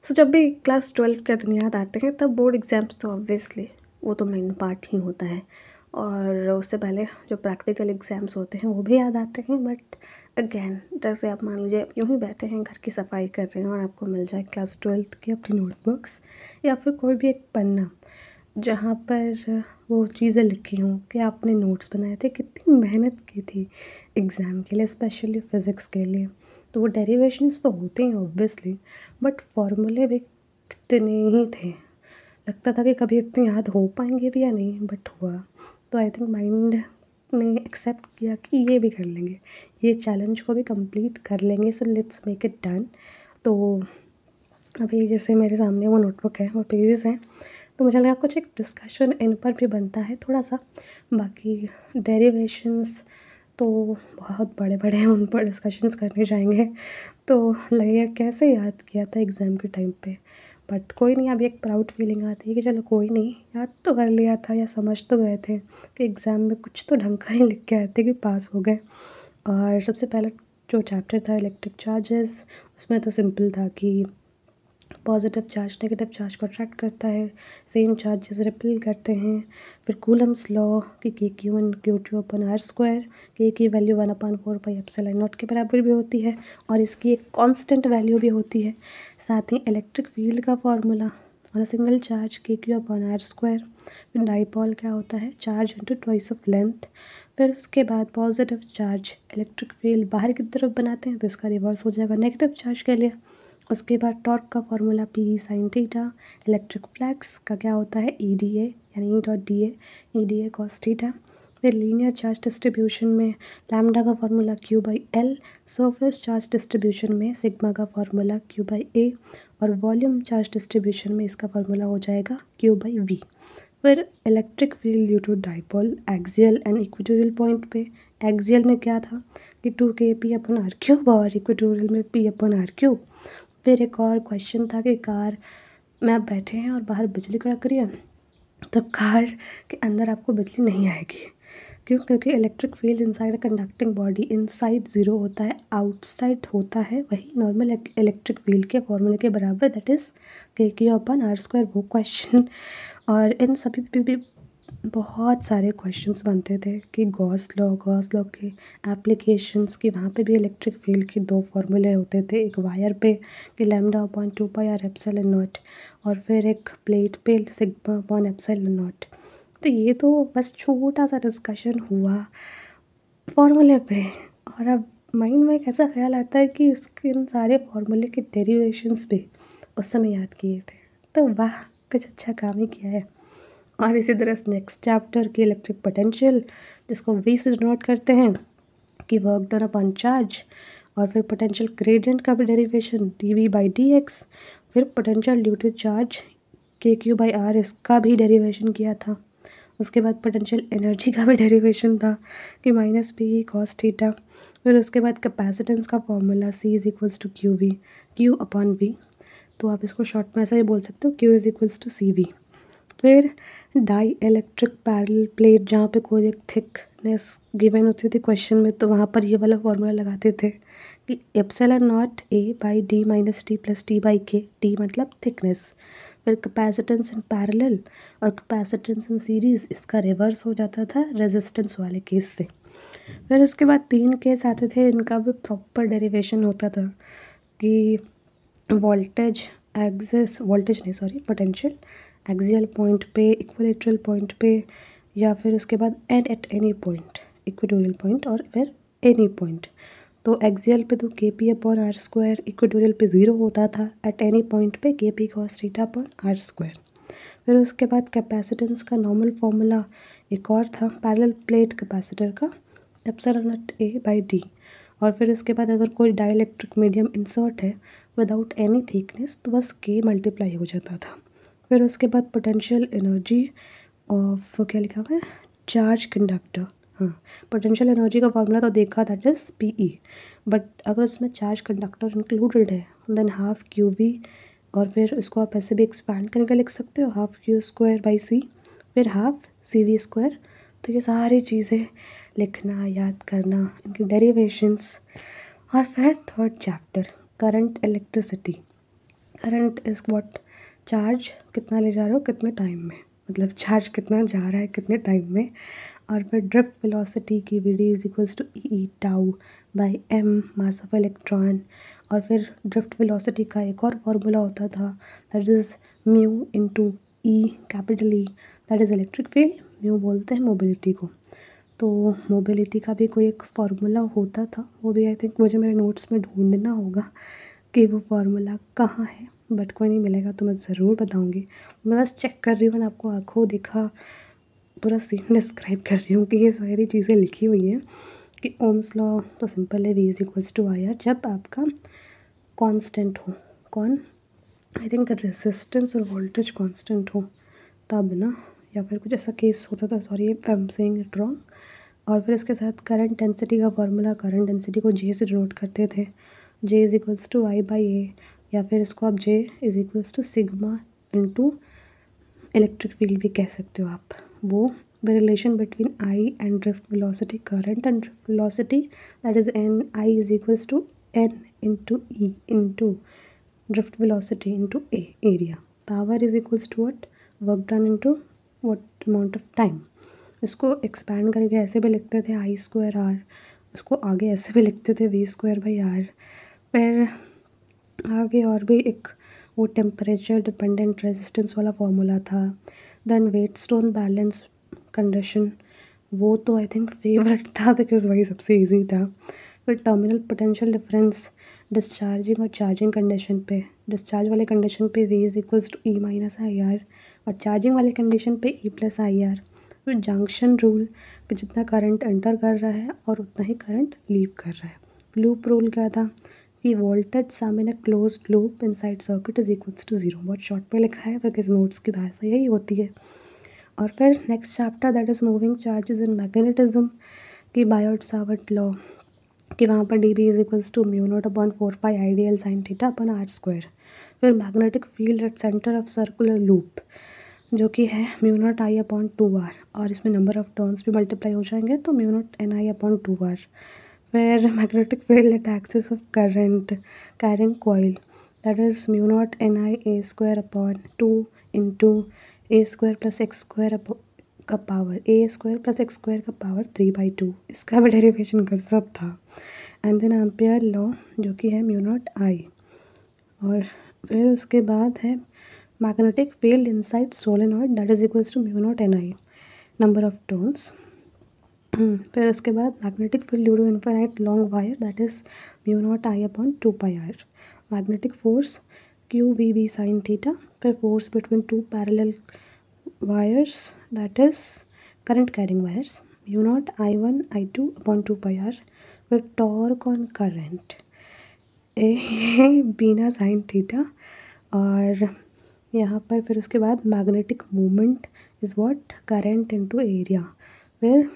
सो जब भी क्लास 12 के दिन याद आते हैं तब बोर्ड एग्ज़ाम्स तो ऑब्वियसली वो तो मेन पार्ट ही होता है, और उससे पहले जो प्रैक्टिकल एग्ज़ाम्स होते हैं वो भी याद आते हैं। बट अगेन, जैसे आप मान लीजिए यूँ ही बैठे हैं, घर की सफाई कर रहे हैं और आपको मिल जाए क्लास 12 की अपनी नोटबुक्स या फिर कोई भी एक पन्ना जहाँ पर वो चीज़ें लिखी हों कि आपने नोट्स बनाए थे, कितनी मेहनत की थी एग्ज़ाम के लिए, स्पेशली फ़िज़िक्स के लिए। तो वो डेरिवेशंस तो होते हैं ऑब्वियसली, बट फॉर्मूले भी कितने ही थे। लगता था कि कभी इतने याद हो पाएंगे भी या नहीं, बट हुआ। तो आई थिंक माइंड ने एक्सेप्ट किया कि ये भी कर लेंगे, ये चैलेंज को भी कंप्लीट कर लेंगे, so let's make it done. तो अभी जैसे मेरे सामने वो नोटबुक है, वो पेजेस हैं, तो मुझे लगा कुछ एक डिस्कशन इन पर भी बनता है थोड़ा सा। बाकी डेरिवेशंस तो बहुत बड़े बड़े हैं, उन पर डिस्कशंस करने जाएंगे तो लगेगा कैसे याद किया था एग्ज़ाम के टाइम पे। बट कोई नहीं, अभी एक प्राउड फीलिंग आती है कि चलो कोई नहीं, याद तो कर लिया था या समझ तो गए थे कि एग्ज़ाम में कुछ तो ढंग का ही लिख के आए थे कि पास हो गए। और सबसे पहला जो चैप्टर था इलेक्ट्रिक चार्जेस, उसमें तो सिंपल था कि पॉजिटिव चार्ज नेगेटिव चार्ज को अट्रैक्ट करता है, सेम चार्जेस रिपेल करते हैं। फिर कूलम्स लॉ कि Q1Q2/r², के की वैल्यू 1/4πε0 के बराबर भी होती है और इसकी एक कांस्टेंट वैल्यू भी होती है। साथ ही इलेक्ट्रिक फील्ड का फॉर्मूला और सिंगल चार्ज KQ/r²। फिर डाइपोल क्या होता है, charge into twice of length. फिर उसके बाद पॉजिटिव चार्ज इलेक्ट्रिक फील्ड बाहर की तरफ बनाते हैं तो इसका रिवर्स हो जाएगा नेगेटिव चार्ज के लिए। उसके बाद टॉर्क का formula P sin theta. Electric flux का क्या होता है, EDA यानी E.DA cos थीटा। फिर लीनियर चार्ज डिस्ट्रीब्यूशन में लैम्डा का formula Q/L। Surface charge distribution में सिग्मा का फॉर्मूला Q/A। और वॉल्यूम चार्ज डिस्ट्रीब्यूशन में इसका फॉर्मूला हो जाएगा Q/V। फिर electric field due to dipole axial and equatorial point पे। एक्सियल में क्या था कि 2kP/r³ और इक्वेटोरियल में P/r³। फिर एक और क्वेश्चन था कि कार में आप बैठे हैं और बाहर बिजली कड़क रही है, तो कार के अंदर आपको बिजली नहीं आएगी। क्यों? क्योंकि electric field inside a conducting body inside 0 होता है, आउटसाइड होता है वही नॉर्मल इलेक्ट्रिक फील्ड के फॉर्मूले के बराबर, दैट इज़ KQ/r², वो क्वेश्चन। और इन सभी पे भी बहुत सारे क्वेश्चंस बनते थे कि गॉस लॉ के एप्लीकेशंस की, वहाँ पे भी इलेक्ट्रिक फील्ड के दो फॉर्मूले होते थे, एक वायर पे कि λ/2πr/ε0 और फिर एक प्लेट पे σ/ε0। तो ये तो बस छोटा सा डिस्कशन हुआ फॉर्मूले पे, और अब माइंड में एक ऐसा ख्याल आता है कि इसके इन सारे फॉर्मूले के डेरिवेशंस भी उस समय याद किए थे, तो वाह, कुछ अच्छा काम ही किया है। और इसी तरह नेक्स्ट चैप्टर की इलेक्ट्रिक पोटेंशियल, जिसको V से डिनोट करते हैं कि वर्क डन अपॉन चार्ज। और फिर पोटेंशियल ग्रेडियंट का भी डेरिवेशन dV/dx। फिर potential due to charge KQ/R, इसका भी डेरिवेशन किया था। उसके बाद पोटेंशियल एनर्जी का भी डेरिवेशन था कि -P cos थीटा। फिर उसके बाद कैपेसिटेंस का फॉर्मूला C=QV, Q/V। तो आप इसको शॉर्ट में ऐसा ही बोल सकते हो, Q=CV। फिर डाई इलेक्ट्रिक पैरेलल प्लेट, जहाँ पे कोई एक थिकनेस गिवन होती थी क्वेश्चन में, तो वहाँ पर ये वाला फॉर्मूला लगाते थे कि ε0 A/d - t + t/k, t मतलब थिकनेस। फिर कैपेसिटेंस इन पैरेलल और कैपेसिटेंस इन सीरीज़, इसका रिवर्स हो जाता था रेजिस्टेंस वाले केस से। फिर उसके बाद 3 केस आते थे, इनका भी प्रॉपर डेरिवेशन होता था कि पोटेंशियल एक्सियल पॉइंट पे, इक्विलेटरल पॉइंट पे, या फिर उसके बाद at any point, equatorial point और फिर एनी पॉइंट। तो एक्सियल पे तो KP/r², इक्वेटोरियल पे 0 होता था, एट एनी पॉइंट पे KP cos θ/r²। फिर उसके बाद कैपेसिटेंस का नॉर्मल फॉर्मूला एक और था पैरेलल प्लेट कैपेसिटर का, ε0 A/d। और फिर उसके बाद अगर कोई डाइलेक्ट्रिक मीडियम इंसर्ट है विदाउट एनी थिकनेस, तो बस K मल्टीप्लाई हो जाता था। फिर उसके बाद पोटेंशियल एनर्जी ऑफ, क्या लिखा हुआ है, चार्ज कंडक्टर। हाँ, पोटेंशियल एनर्जी का फॉर्मूला तो देखा, दैट इज़ PE। बट अगर उसमें चार्ज कंडक्टर इंक्लूडेड है देन हाफ QV। और फिर इसको आप ऐसे भी एक्सपैंड करके लिख सकते हो, हाफ Q²/C, फिर हाफ CV²। तो ये सारी चीज़ें लिखना, याद करना, इनकी डेरिवेशंस। और फिर third chapter current electricity, current is what, charge कितना ले जा रहे हो कितने टाइम में, मतलब चार्ज कितना जा रहा है कितने टाइम में। और फिर ड्रिफ्ट वेलोसिटी की V D is equals to E tau by M mass of electron. और फिर ड्रिफ्ट वेलोसिटी का एक और फार्मूला होता था, that is mu into E, capital E, that is electric field. Mu बोलते हैं मोबिलिटी को। तो मोबिलिटी का भी कोई एक फार्मूला होता था, वो भी आई थिंक मुझे मेरे नोट्स में ढूंढना होगा कि वो फार्मूला कहाँ है, बट कोई नहीं मिलेगा तो मैं ज़रूर बताऊँगी। मैं बस चेक कर रही हूँ, आपको आँखों देखा पूरा सीन डिस्क्राइब कर रही हूँ कि ये सारी चीज़ें लिखी हुई हैं कि ओम्स लॉ तो सिंपल है, V is equals to I R. जब आपका कांस्टेंट हो, कौन, आई थिंक रेजिस्टेंस और वोल्टेज कांस्टेंट हो तब ना, या फिर कुछ ऐसा केस होता था, sorry I am saying it wrong. और फिर इसके साथ करंट डेंसिटी का फार्मूला, करंट डेंसिटी को जे से डिनोट करते थे, J is equals to I by A, या फिर इसको आप J is equals to sigma into electric field भी कह सकते हो आप। वो the relation between I and drift velocity, current and drift velocity, that is N, I is equals to N into E into drift velocity into a area. Power is equals to what, work done into what amount of time. इसको expand करके ऐसे भी लिखते थे आई square are, उसको आगे ऐसे भी लिखते थे वी स्क्वायर बाई आर। फिर आगे और भी एक वो टेम्परेचर डिपेंडेंट रेजिस्टेंस वाला फार्मूला था। देन वेटस्टोन बैलेंस कंडीशन, वो तो आई थिंक फेवरेट था बिकॉज वही सबसे इजी था। फिर टर्मिनल पोटेंशियल डिफरेंस डिस्चार्जिंग और चार्जिंग कंडीशन पे, डिस्चार्ज वाले कंडीशन पे V is equals to E minus I R, और चार्जिंग वाले कंडीशन पे ई प्लस आई आर। फिर जंक्शन रूल कि जितना करंट एंटर कर रहा है और उतना ही करंट लीव कर रहा है। लूप रूल क्या था कि वोल्टेज सामने in closed loop inside circuit is equals to zero, बहुत शॉर्ट पे लिखा है बिकॉज नोट्स की भाषा यही होती है। और फिर next chapter that is moving charges in magnetism की बायोट सावर्ट लॉ, कि वहाँ पर D B is equals to mu naught upon 4 pi ideal sine theta upon R square. फिर magnetic field at centre of circular loop जो कि है mu naught I upon 2r, और इसमें नंबर ऑफ टर्न्स भी मल्टीप्लाई हो जाएंगे तो म्यू नॉट एन आई अपॉन 2r। फिर magnetic field eight axis of current carrying coil, that is mu naught N I A square upon 2 into A square plus x square का power, ए square plus x square का power 3/2। इसका भी derivation गजब था। And then ampere law जो कि है mu naught आई। और फिर उसके बाद है magnetic field inside solenoid that is equals to mu naught N I, number of turns. फिर उसके बाद magnetic field due to infinite long wire that is mu naught I upon 2 pi R. Magnetic force Q V B sine theta. फिर force between two parallel wires that is current carrying wires, mu naught I one I two upon 2 pi R. फिर torque on current A Bina sine theta. और यहाँ पर फिर उसके बाद magnetic movement is what, current into area. फिर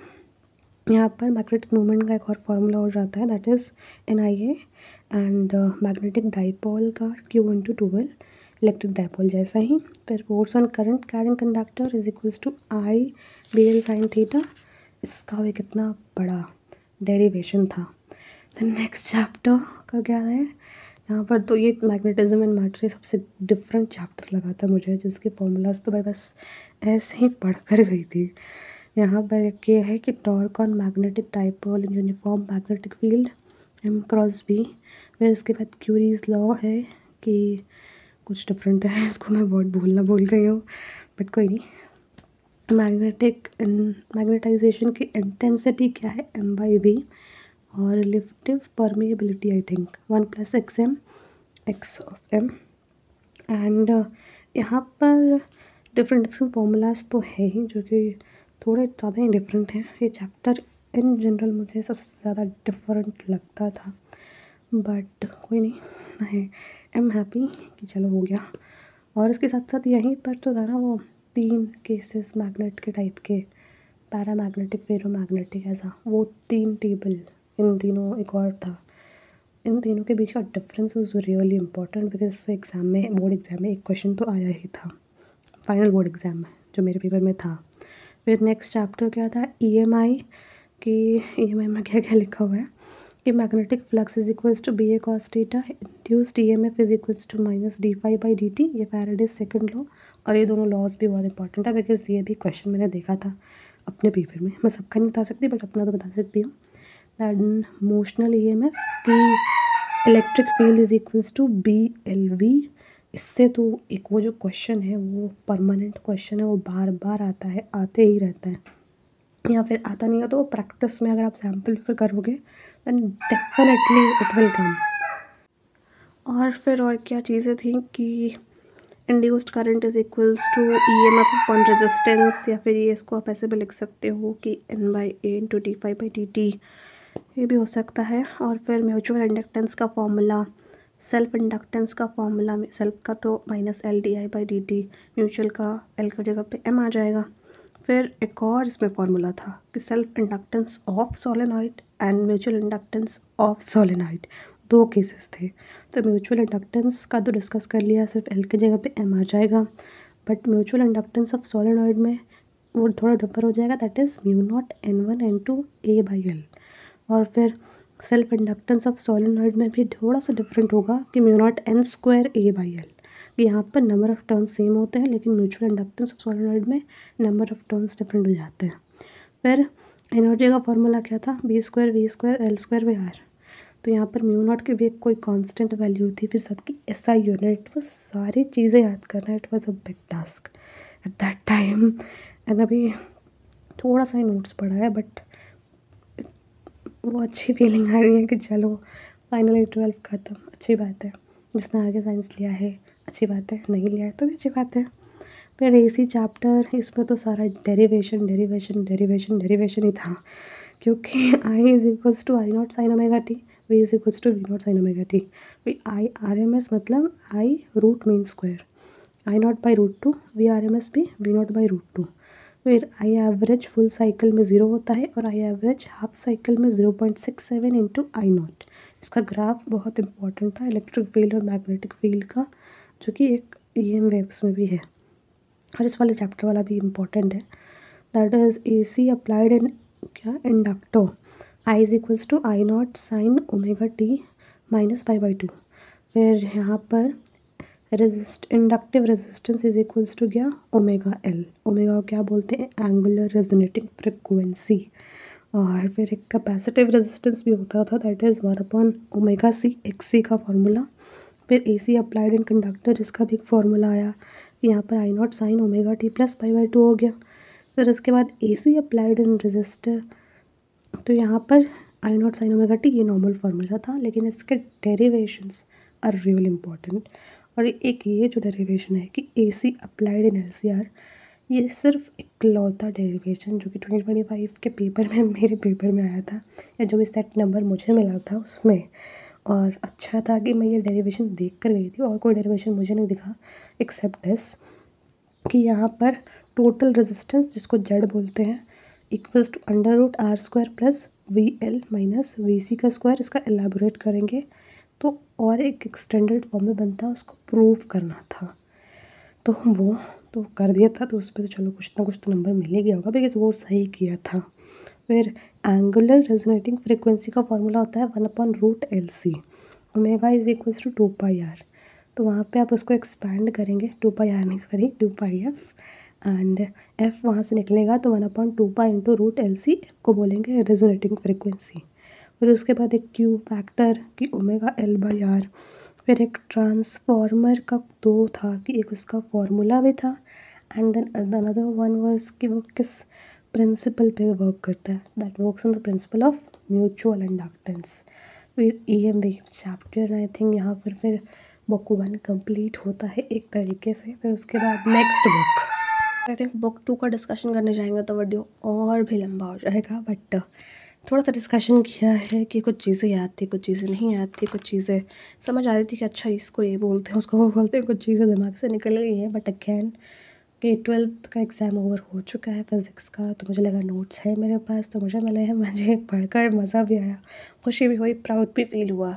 यहाँ पर मैग्नेटिक मूवमेंट का एक और फार्मूला हो जाता है that is N I A, and magnetic dipole का Q into 2l, electric dipole जैसा ही। फिर force on current carrying conductor is equals to I B L sine theta. इसका भी कितना बड़ा डेरिवेशन था। द नेक्स्ट चैप्टर का क्या है यहाँ पर, तो ये मैग्नेटिज्म एंड मैटर सबसे डिफरेंट चैप्टर लगा था मुझे, जिसके फॉर्मूलाज तो मैं बस ऐसे ही पढ़ कर गई थी। यहाँ पर एक ये है कि torque on magnetic dipole in uniform magnetic field M cross B. फिर इसके बाद क्यूरीज लॉ है कि कुछ डिफरेंट है, इसको मैं बहुत भूल गई हूँ बट कोई नहीं। मैग्नेटाइजेशन की इंटेंसिटी क्या है, एम बाई वी। और relative permeability I think 1 + xm x of m। And यहाँ पर डिफरेंट फॉर्मूलाज तो है ही जो कि थोड़े ज़्यादा ही डिफरेंट हैं। ये चैप्टर इन जनरल मुझे सबसे ज़्यादा डिफरेंट लगता था, बट कोई नहीं है, आई एम हैप्पी कि चलो हो गया। और इसके साथ साथ यहीं पर तो था ना वो 3 केसेस मैग्नेट के टाइप के, पैरामैग्नेटिक, फेरोमैग्नेटिक, ऐसा वो 3 टेबल, इन तीनों एक और था। इन तीनों के बीच का difference was really important because exam में, बोर्ड एग्ज़ाम में एक क्वेश्चन तो आया ही था, फाइनल बोर्ड एग्ज़ाम में जो मेरे पेपर में था। फिर नेक्स्ट चैप्टर क्या था, ईएमआई की, ईएमआई में क्या क्या लिखा हुआ है कि magnetic flux is equals to B A cos theta, induced EMF is equals to minus D phi by D T. ये फैराडेज सेकंड लॉ, और ये दोनों लॉज भी बहुत इंपॉर्टेंट है बिकॉज ये भी क्वेश्चन मैंने देखा था अपने पेपर में। मैं सबका नहीं बता सकती बट अपना तो बता सकती हूँ। दैट मोशनल ईएमएफ की electric field is equals to B L V. इससे तो एक वो जो क्वेश्चन है वो परमानेंट क्वेश्चन है, वो बार बार आता है, आते ही रहता है, या फिर आता नहीं है तो प्रैक्टिस में अगर आप सैम्पल पर करोगे then definitely it will come. और फिर और क्या चीज़ें थी कि induced current is equals to EMF upon resistance, या फिर ये इसको आप ऐसे भी लिख सकते हो कि n by A into D phi by D T, ये भी हो सकता है। और फिर म्यूचुअल इंडक्टेंस का फॉर्मूला, सेल्फ इंडक्टेंस का फॉर्मूला, सेल्फ का तो minus L D I by D T, mutual का एल की जगह पे एम आ जाएगा। फिर एक और इसमें फॉर्मूला था कि self inductance of solenoid and mutual inductance of solenoid, दो केसेस थे। तो म्यूचुअल इंडक्टेंस का तो डिस्कस कर लिया, सिर्फ एल की जगह पे एम आ जाएगा, but mutual inductance of solenoid में वो थोड़ा डिफर हो जाएगा, that is mu naught N1 N2 A by L. और फिर सेल्फ इंडक्टेंस ऑफ सोलेनॉइड में भी थोड़ा सा डिफरेंट होगा कि mu naught N square A by L. यहाँ पर नंबर ऑफ़ टर्न्स सेम होते हैं लेकिन म्यूचुअल इंडक्टेंस ऑफ सोलेनॉइड में नंबर ऑफ़ टर्न्स डिफरेंट हो जाते हैं। फिर एनर्जी का फॉर्मूला क्या था, B square V square L square by R. तो यहाँ पर म्यू नॉट की भी एक कोई कांस्टेंट वैल्यू थी, फिर सबकी एसआई यूनिट, वो सारी चीज़ें याद करना it was a big task at that time. And अभी थोड़ा सा ही नोट्स पढ़ा है बट वो अच्छी फीलिंग आ रही है कि चलो फाइनली 12 ख़त्म, अच्छी बात है। जिसने आगे साइंस लिया है अच्छी बात है, नहीं लिया है तो भी अच्छी बात है। फिर एसी चैप्टर, इसमें तो सारा डेरिवेशन डेरिवेशन डेरिवेशन डेरिवेशन ही था, क्योंकि I is equals to I naught sine omega T, V is equals to V naught sine omega T. V I R M S मतलब I root mean square, I naught by root two, V R M S भी V naught by root two. फिर I average full cycle में 0 होता है और I average half cycle में 0.67 into I not. इसका graph बहुत इंपॉर्टेंट था इलेक्ट्रिक फील्ड और मैग्नेटिक फील्ड का, जो कि एक EM वेव्स में भी है, और इस वाले चैप्टर वाला भी इम्पॉर्टेंट है। That is AC applied in क्या inductor, I is equals to I naught sine omega T minus pi by two. फिर यहाँ पर inductive resistance is equals to क्या, ओमेगा एल। ओमेगा को क्या बोलते हैं, एंगुलर रेजोनेटिंग फ्रिक्वेंसी। और फिर एक कैपेसिटिव रेजिस्टेंस भी होता था, दैट इज़ 1/ओमेगा सी, XC का फॉर्मूला। फिर AC अप्लाइड इन कंडक्टर, इसका भी एक फॉर्मूला आया, यहाँ पर I naught sine omega T plus pi by two हो गया। फिर इसके बाद AC अप्लाइड इन रजिस्टर, तो यहाँ पर I naught sine omega T ये नॉर्मल फॉर्मूला था, लेकिन इसके डेरिवेशंस आर रियल इम्पॉर्टेंट। और एक ये जो डेरिवेशन है कि AC अप्लाइड इन LCR, ये सिर्फ इकलौता डेरिवेशन जो कि 2025 के पेपर में, मेरे पेपर में आया था, या जो भी सेट नंबर मुझे मिला था उसमें। और अच्छा था कि मैं ये डेरिवेशन देख कर गई थी, और कोई डेरिवेशन मुझे नहीं दिखा एक्सेप्ट दिस, कि यहाँ पर टोटल रेजिस्टेंस जिसको जेड बोलते हैं equals to under root R square plus VL minus VC का स्क्वायर। इसका एलाबोरेट करेंगे तो और एक एक्सटेंडेड फॉर्म में बनता है, उसको प्रूव करना था, तो वो तो कर दिया था, तो उस पर तो चलो कुछ ना कुछ तो नंबर मिल ही गया होगा बिकॉज वो सही किया था। फिर एंगुलर रेजोनेटिंग फ्रिक्वेंसी का फॉर्मूला होता है 1/√LC, omega is equals to 2πr। तो वहाँ पे आप उसको एक्सपैंड करेंगे, 2πr नहीं सॉरी 2πf, एंड f वहाँ से निकलेगा तो 1/2π इंटू √LC को बोलेंगे रेजोनेटिंग फ्रिक्वेंसी। फिर उसके बाद एक Q फैक्टर कि ओमेगा L बाई आर। फिर एक ट्रांसफॉर्मर का दो था कि एक उसका फॉर्मूला भी था, and then another one was कि वो किस प्रिंसिपल पे वर्क करता है, that works on the principle of mutual inductance. फिर EM wave chapter, I think यहाँ पर फिर बुक 1 कंप्लीट होता है एक तरीके से। फिर उसके बाद next book, I think book 2 का डिस्कशन करने जाएंगे तो वीडियो और भी लंबा हो जाएगा, बट थोड़ा सा डिस्कशन किया है कि कुछ चीज़ें याद थी, कुछ चीज़ें नहीं याद थी, कुछ चीज़ें समझ आ रही थी कि अच्छा इसको ये बोलते हैं उसको वो बोलते हैं, कुछ चीज़ें दिमाग से निकल गई हैं। बट अगेन कि 12th का एग्ज़ाम ओवर हो चुका है फिज़िक्स का, तो मुझे लगा नोट्स है मेरे पास तो मुझे मिले हैं, मुझे पढ़कर मज़ा भी आया, खुशी भी हुई, प्राउड भी फील हुआ।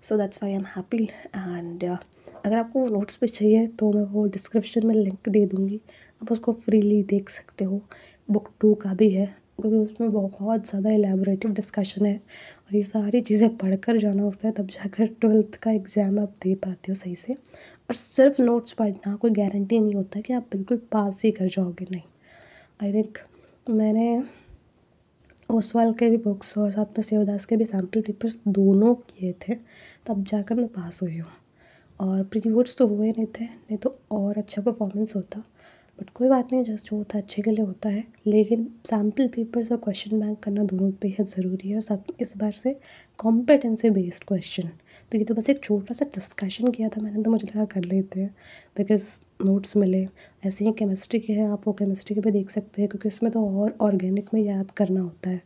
So that's why I am happy. And अगर आपको नोट्स भी चाहिए तो मैं वो डिस्क्रिप्शन में लिंक दे दूँगी, आप उसको फ्रीली देख सकते हो। बुक 2 का भी है, क्योंकि उसमें बहुत ज़्यादा एलैबोरेटिव डिस्कशन है और ये सारी चीज़ें पढ़कर जाना होता है, तब जाकर 12th का एग्ज़ाम आप दे पाते हो सही से। और सिर्फ नोट्स पढ़ना कोई गारंटी नहीं होता कि आप बिल्कुल पास ही कर जाओगे, नहीं। आई थिंक मैंने ओसवाल के भी बुक्स और साथ में सेवदास के भी सैम्पल पेपर्स दोनों किए थे, तब जाकर मैं पास हुई हूँ। और प्री बोर्ड्स तो हुए नहीं थे, नहीं तो और अच्छा परफॉर्मेंस होता। बट कोई बात नहीं, जस्ट जो होता है अच्छे के लिए होता है। लेकिन सैम्पल पेपर्स और क्वेश्चन बैंक करना दोनों बेहद ज़रूरी है, और साथ में इस बार से कॉम्पिटेंसी बेस्ड क्वेश्चन। तो ये तो बस एक छोटा सा डिस्कशन किया था मैंने, तो मुझे लगा कर लेते हैं बिकॉज़ नोट्स मिले। ऐसे ही केमिस्ट्री के हैं, आप वो केमिस्ट्री के भी देख सकते हैं, क्योंकि उसमें तो और ऑर्गेनिक में याद करना होता है।